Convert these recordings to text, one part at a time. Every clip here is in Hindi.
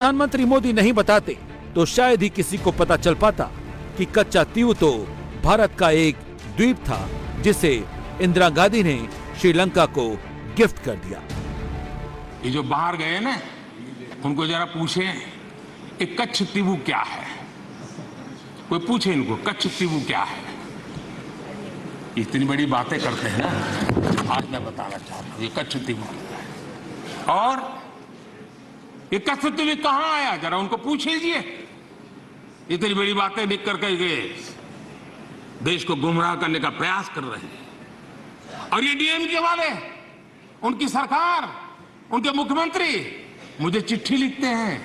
प्रधानमंत्री मोदी नहीं बताते तो शायद ही किसी को पता चल पाता कि कच्चा तीऊ तो भारत का एक द्वीप था जिसे इंदिरा गांधी ने श्रीलंका को गिफ्ट कर दिया। ये जो बाहर गए ना, उनको जरा पूछे ये कच्छ तीऊ क्या है। कोई पूछे इनको कच्छ तीऊ क्या है। इतनी बड़ी बातें करते हैं ना, आज मैं बताना चाहता हूँ ये कच्छ तीऊ क्या है और ये कच्छ तीऊ कहाँ आया, जरा उनको पूछ लीजिए। इतनी बड़ी बातें लिख करके देश को गुमराह करने का प्रयास कर रहे हैं। और ये डीएमके वाले, उनकी सरकार, उनके मुख्यमंत्री मुझे चिट्ठी लिखते हैं,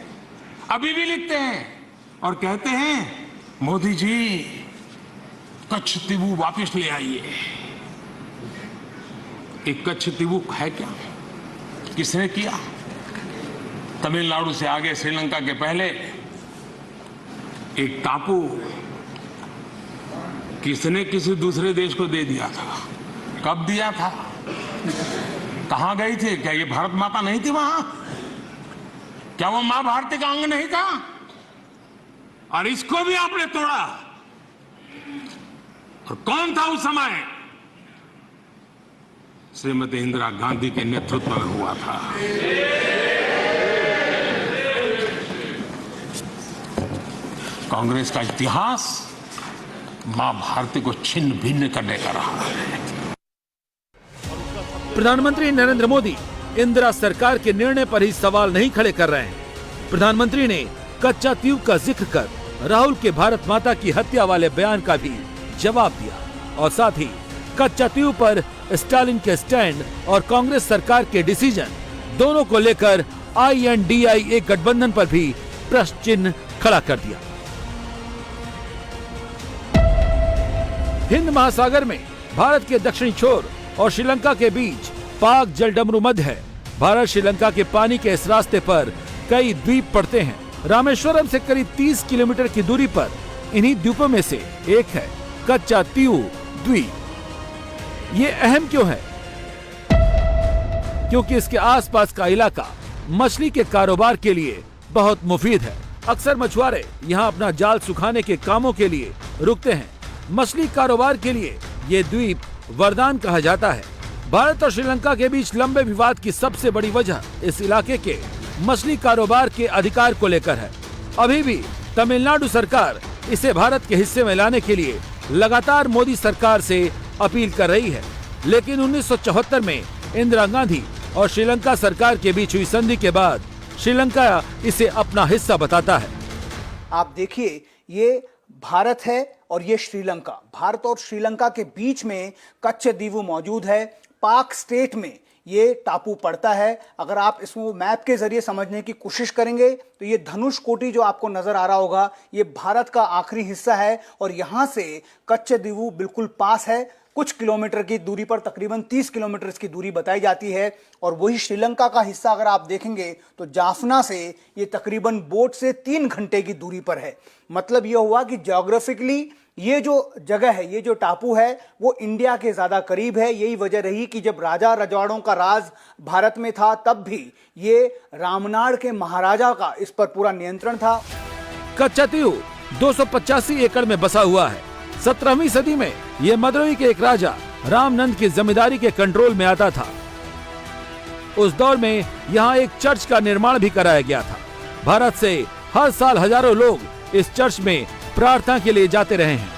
अभी भी लिखते हैं और कहते हैं मोदी जी कच्छ तीऊ वापस ले आइए। एक कच्छ तीऊ है क्या, किसने किया? तमिलनाडु से आगे श्रीलंका के पहले एक टापू किसने किसी दूसरे देश को दे दिया था। कब दिया था, कहां गई थी? क्या ये भारत माता नहीं थी वहां? क्या वो मां भारती का अंग नहीं था? और इसको भी आपने तोड़ा। और कौन था उस समय? श्रीमती इंदिरा गांधी के नेतृत्व में हुआ था। कांग्रेस का इतिहास मां भारती को छिन्न भिन्न करने का रहा है। प्रधानमंत्री नरेंद्र मोदी इंदिरा सरकार के निर्णय पर ही सवाल नहीं खड़े कर रहे हैं। प्रधानमंत्री ने कच्चा तीऊ का जिक्र कर राहुल के भारत माता की हत्या वाले बयान का भी जवाब दिया और साथ ही कच्चा तीऊ पर स्टालिन के स्टैंड और कांग्रेस सरकार के डिसीजन दोनों को लेकर INDIA गठबंधन पर भी प्रश्न चिन्ह खड़ा कर दिया। हिंद महासागर में भारत के दक्षिणी छोर और श्रीलंका के बीच पाक जलडमरू मध्य है। भारत श्रीलंका के पानी के इस रास्ते पर कई द्वीप पड़ते हैं। रामेश्वरम से करीब 30 किलोमीटर की दूरी पर इन्हीं द्वीपों में से एक है कच्चा तीऊ द्वीप। ये अहम क्यों है? क्योंकि इसके आसपास का इलाका मछली के कारोबार के लिए बहुत मुफीद है। अक्सर मछुआरे यहाँ अपना जाल सुखाने के कामों के लिए रुकते हैं। मछली कारोबार के लिए ये द्वीप वरदान कहा जाता है। भारत और श्रीलंका के बीच लंबे विवाद की सबसे बड़ी वजह इस इलाके के मछली कारोबार के अधिकार को लेकर है। अभी भी तमिलनाडु सरकार इसे भारत के हिस्से में लाने के लिए लगातार मोदी सरकार से अपील कर रही है, लेकिन 1974 में इंदिरा गांधी और श्रीलंका सरकार के बीच हुई संधि के बाद श्रीलंका इसे अपना हिस्सा बताता है। आप देखिए, ये भारत है और ये श्रीलंका। भारत और श्रीलंका के बीच में कच्छ द्वीप मौजूद है। पाक स्टेट में ये टापू पड़ता है। अगर आप इसको मैप के जरिए समझने की कोशिश करेंगे तो ये धनुष कोटि जो आपको नजर आ रहा होगा, ये भारत का आखिरी हिस्सा है और यहां से कच्छ द्वीप बिल्कुल पास है। कुछ किलोमीटर की दूरी पर, तकरीबन 30 किलोमीटर की दूरी बताई जाती है। और वही श्रीलंका का हिस्सा अगर आप देखेंगे तो जाफना से ये तकरीबन बोट से 3 घंटे की दूरी पर है। मतलब यह हुआ कि ज्योग्राफिकली ये जो जगह है, ये जो टापू है, वो इंडिया के ज्यादा करीब है। यही वजह रही कि जब राजा रजवाड़ों का राज भारत में था तब भी ये रामनाड़ के महाराजा का इस पर पूरा नियंत्रण था। कच्चा तीऊ 285 एकड़ में बसा हुआ है। 17वीं सदी में ये मदुरई के एक राजा रामनंद की जमींदारी के कंट्रोल में आता था। उस दौर में यहाँ एक चर्च का निर्माण भी कराया गया था। भारत से हर साल हजारों लोग इस चर्च में प्रार्थना के लिए जाते रहे हैं।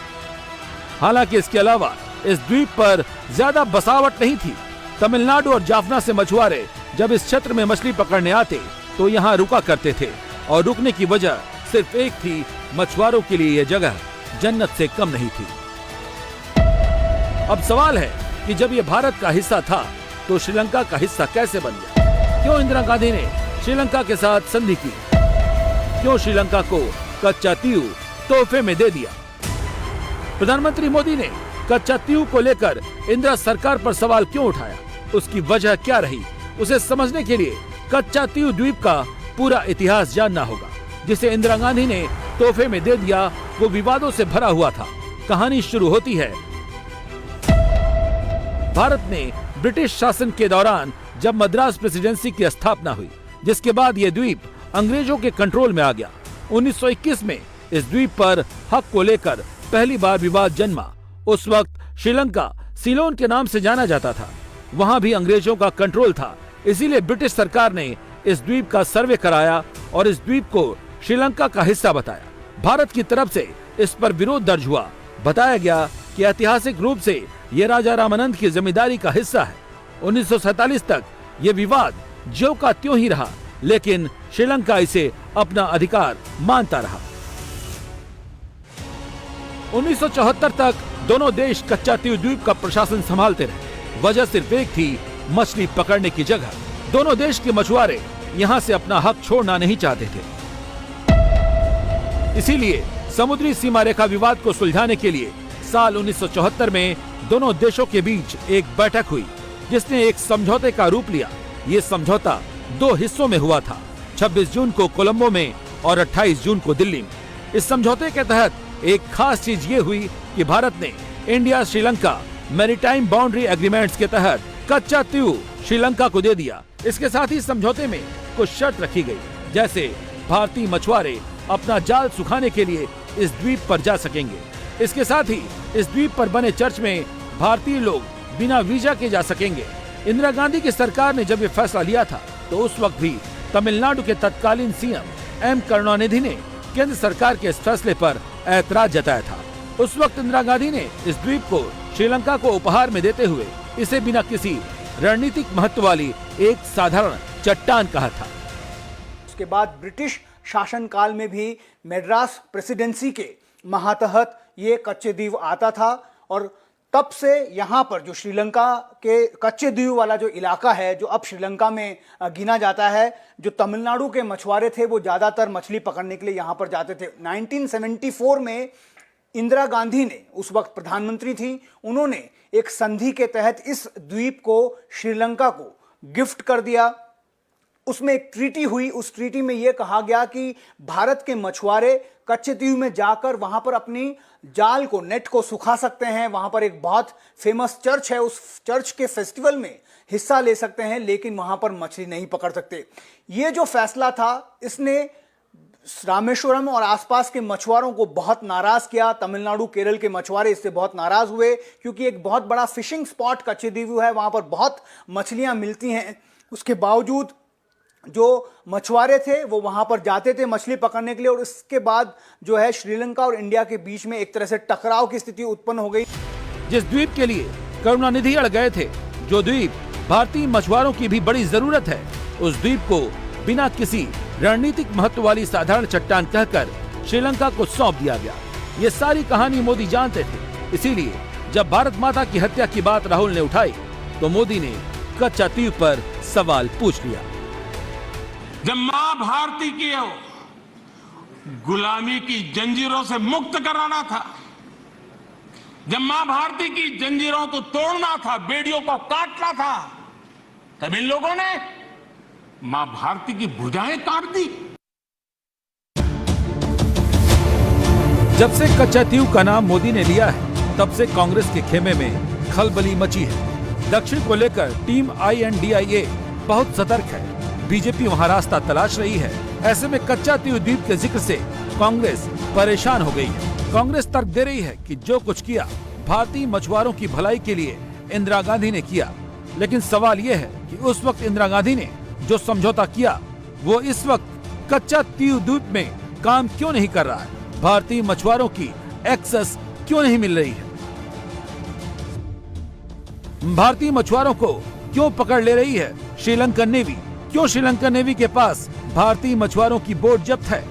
हालांकि इसके अलावा इस द्वीप पर ज्यादा बसावट नहीं थी। तमिलनाडु और जाफना से मछुआरे जब इस क्षेत्र में मछली पकड़ने आते तो यहाँ रुका करते थे और रुकने की वजह सिर्फ एक थी, मछुआरों के लिए यह जगह जन्नत से कम नहीं थी। अब सवाल है कि जब ये भारत का हिस्सा था तो श्रीलंका का हिस्सा कैसे बन गया? क्यों इंदिरा गांधी ने श्रीलंका के साथ संधि की? क्यों श्रीलंका को कच्चा तीऊ तोहफे में दे दिया? प्रधानमंत्री मोदी ने कच्चा तीऊ को लेकर इंदिरा सरकार पर सवाल क्यों उठाया? उसकी वजह क्या रही? उसे समझने के लिए कच्चा तीऊ द्वीप का पूरा इतिहास जानना होगा, जिसे इंदिरा गांधी ने तोहफे में दे दिया। वो विवादों से भरा हुआ था। कहानी शुरू होती है भारत ने ब्रिटिश शासन के दौरान जब मद्रास प्रेसिडेंसी की स्थापना हुई, जिसके बाद ये द्वीप अंग्रेजों के कंट्रोल में आ गया। 1921 में इस द्वीप पर हक को लेकर पहली बार विवाद जन्मा। उस वक्त श्रीलंका सीलोन के नाम से जाना जाता था। वहां भी अंग्रेजों का कंट्रोल था, इसीलिए ब्रिटिश सरकार ने इस द्वीप का सर्वे कराया और इस द्वीप को श्रीलंका का हिस्सा बताया। भारत की तरफ से इस पर विरोध दर्ज हुआ। बताया गया कि ऐतिहासिक रूप से ये राजा रामानंद की जमींदारी का हिस्सा है। 1947 तक ये विवाद ज्यों का त्यों ही रहा, लेकिन श्रीलंका इसे अपना अधिकार मानता रहा। 1974 तक दोनों देश कच्चा तीव द्वीप का प्रशासन संभालते रहे। वजह सिर्फ एक थी, मछली पकड़ने की जगह। दोनों देश के मछुआरे यहाँ से अपना हक छोड़ना नहीं चाहते थे। इसीलिए समुद्री सीमा रेखा विवाद को सुलझाने के लिए साल 1974 में दोनों देशों के बीच एक बैठक हुई, जिसने एक समझौते का रूप लिया। ये समझौता 2 हिस्सों में हुआ था, 26 जून को कोलंबो में और 28 जून को दिल्ली में। इस समझौते के तहत एक खास चीज ये हुई कि भारत ने India Sri Lanka maritime boundary agreements के तहत कच्चा तीव श्रीलंका को दे दिया। इसके साथ ही समझौते में कुछ शर्त रखी गई, जैसे भारतीय मछुआरे अपना जाल सुखाने के लिए इस द्वीप पर जा सकेंगे। इसके साथ ही इस द्वीप पर बने चर्च में भारतीय लोग बिना वीजा के जा सकेंगे। इंदिरा गांधी की सरकार ने जब ये फैसला लिया था तो उस वक्त भी तमिलनाडु के तत्कालीन सीएम एम करुणानिधि ने केंद्र सरकार के इस फैसले पर ऐतराज जताया था। उस वक्त इंदिरा गांधी ने इस द्वीप को श्रीलंका को उपहार में देते हुए इसे बिना किसी रणनीतिक महत्व वाली एक साधारण चट्टान कहा था। उसके बाद ब्रिटिश शासनकाल में भी मद्रास प्रेसिडेंसी के महातहत ये कच्चे द्वीप आता था और तब से यहाँ पर जो श्रीलंका के कच्चे द्वीप वाला जो इलाका है, जो अब श्रीलंका में गिना जाता है, जो तमिलनाडु के मछुआरे थे वो ज़्यादातर मछली पकड़ने के लिए यहाँ पर जाते थे। 1974 में इंदिरा गांधी ने, उस वक्त प्रधानमंत्री थी, उन्होंने एक संधि के तहत इस द्वीप को श्रीलंका को गिफ्ट कर दिया। उसमें एक ट्रीटी हुई। उस ट्रीटी में यह कहा गया कि भारत के मछुआरे कच्चे द्वीप में जाकर वहां पर अपनी जाल को, नेट को सुखा सकते हैं। वहां पर एक बहुत फेमस चर्च है, उस चर्च के फेस्टिवल में हिस्सा ले सकते हैं, लेकिन वहां पर मछली नहीं पकड़ सकते। ये जो फैसला था, इसने रामेश्वरम और आसपास के मछुआरों को बहुत नाराज किया। तमिलनाडु, केरल के मछुआरे इससे बहुत नाराज हुए, क्योंकि एक बहुत बड़ा फिशिंग स्पॉट कच्चे द्वीप है, वहां पर बहुत मछलियां मिलती हैं। उसके बावजूद जो मछुआरे थे वो वहां पर जाते थे मछली पकड़ने के लिए, और इसके बाद जो है श्रीलंका और इंडिया के बीच में एक तरह से टकराव की स्थिति उत्पन्न हो गई। जिस द्वीप के लिए करुणानिधि अड़ गए थे, जो द्वीप भारतीय मछुआरों की भी बड़ी जरूरत है, उस द्वीप को बिना किसी रणनीतिक महत्व वाली साधारण चट्टान कहकर श्रीलंका को सौंप दिया गया। ये सारी कहानी मोदी जानते थे, इसीलिए जब भारत माता की हत्या की बात राहुल ने उठाई तो मोदी ने कच्चा द्वीप पर सवाल पूछ लिया। जब मां भारती की गुलामी की जंजीरों से मुक्त कराना था, जब मां भारती की जंजीरों को तोड़ना था, बेड़ियों को काटना था, तब इन लोगों ने मां भारती की भुजाएं काट दी। जब से कच्चा द्वीप का नाम मोदी ने लिया है, तब से कांग्रेस के खेमे में खलबली मची है। दक्षिण को लेकर टीम INDIA बहुत सतर्क है। बीजेपी वहां रास्ता तलाश रही है। ऐसे में कच्चा द्वीप के जिक्र से कांग्रेस परेशान हो गई है। कांग्रेस तर्क दे रही है कि जो कुछ किया भारतीय मछुआरों की भलाई के लिए इंदिरा गांधी ने किया, लेकिन सवाल यह है कि उस वक्त इंदिरा गांधी ने जो समझौता किया वो इस वक्त कच्चा द्वीप में काम क्यों नहीं कर रहा है? भारतीय मछुआरों की एक्सेस क्यों नहीं मिल रही है? भारतीय मछुआरों को क्यों पकड़ ले रही है श्रीलंकन नेवी? क्यों श्रीलंकन नेवी के पास भारतीय मछुआरों की बोट जब्त है?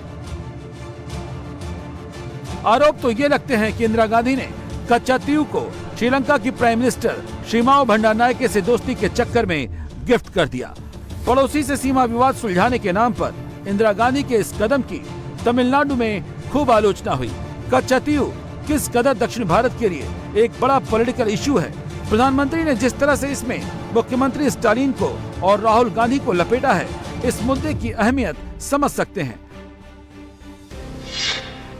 आरोप तो ये लगते हैं कि इंदिरा गांधी ने कच्चा द्वीप को श्रीलंका की प्राइम मिनिस्टर श्रीमाओ भंडारनायके से दोस्ती के चक्कर में गिफ्ट कर दिया। पड़ोसी से सीमा विवाद सुलझाने के नाम पर इंदिरा गांधी के इस कदम की तमिलनाडु में खूब आलोचना हुई। कच्चा द्वीप किस कदर दक्षिण भारत के लिए एक बड़ा पॉलिटिकल इशू है। प्रधानमंत्री ने जिस तरह से इसमें मुख्यमंत्री स्टालिन को और राहुल गांधी को लपेटा है, इस मुद्दे की अहमियत समझ सकते हैं।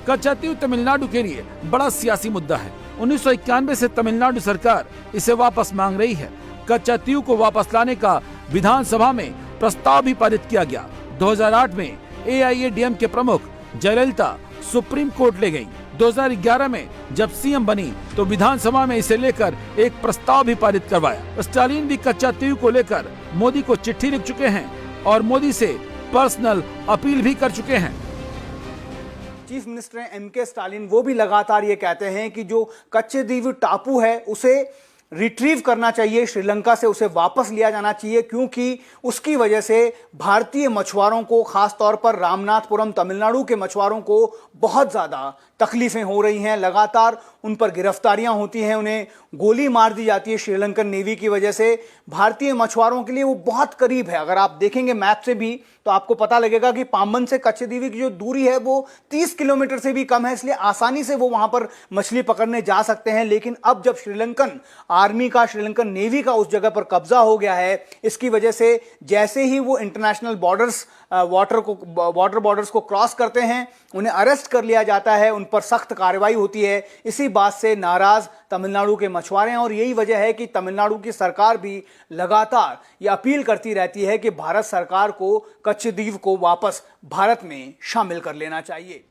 कच्चा द्वीप तमिलनाडु के लिए बड़ा सियासी मुद्दा है। 1991 से तमिलनाडु सरकार इसे वापस मांग रही है। कच्चा द्वीप को वापस लाने का विधानसभा में प्रस्ताव भी पारित किया गया। 2008 में AIADM के प्रमुख जयललिता सुप्रीम कोर्ट ले गयी। 2011 में जब सीएम बनी तो विधानसभा में इसे लेकर एक प्रस्ताव भी पारित करवाया। स्टालिन भी कच्चा तीव को लेकर मोदी को चिट्ठी लिख चुके हैं और मोदी से पर्सनल अपील भी कर चुके हैं। चीफ मिनिस्टर MK स्टालिन वो भी लगातार ये कहते हैं कि जो कच्चे द्वीप टापू है उसे रिट्रीव करना चाहिए, श्रीलंका से उसे वापस लिया जाना चाहिए, क्योंकि उसकी वजह से भारतीय मछुआरों को, खास तौर पर रामनाथपुरम तमिलनाडु के मछुआरों को बहुत ज़्यादा तकलीफें हो रही हैं। लगातार उन पर गिरफ्तारियां होती हैं, उन्हें गोली मार दी जाती है श्रीलंकन नेवी की वजह से। भारतीय मछुआरों के लिए वो बहुत करीब है। अगर आप देखेंगे मैप से भी तो आपको पता लगेगा कि पाम्बन से कच्चेदीवी की जो दूरी है वो 30 किलोमीटर से भी कम है, इसलिए आसानी से वो वहां पर मछली पकड़ने जा सकते हैं। लेकिन अब जब श्रीलंकन आर्मी का, श्रीलंकन नेवी का उस जगह पर कब्जा हो गया है, इसकी वजह से जैसे ही वो इंटरनेशनल बॉर्डर्स, वाटर बॉर्डर्स को क्रॉस करते हैं, उन्हें अरेस्ट कर लिया जाता है, उन पर सख्त कार्रवाई होती है। इसी बात से नाराज तमिलनाडु के मछुआरे हैं और यही वजह है कि तमिलनाडु की सरकार भी लगातार ये अपील करती रहती है कि भारत सरकार को कच्चेदीव को वापस भारत में शामिल कर लेना चाहिए।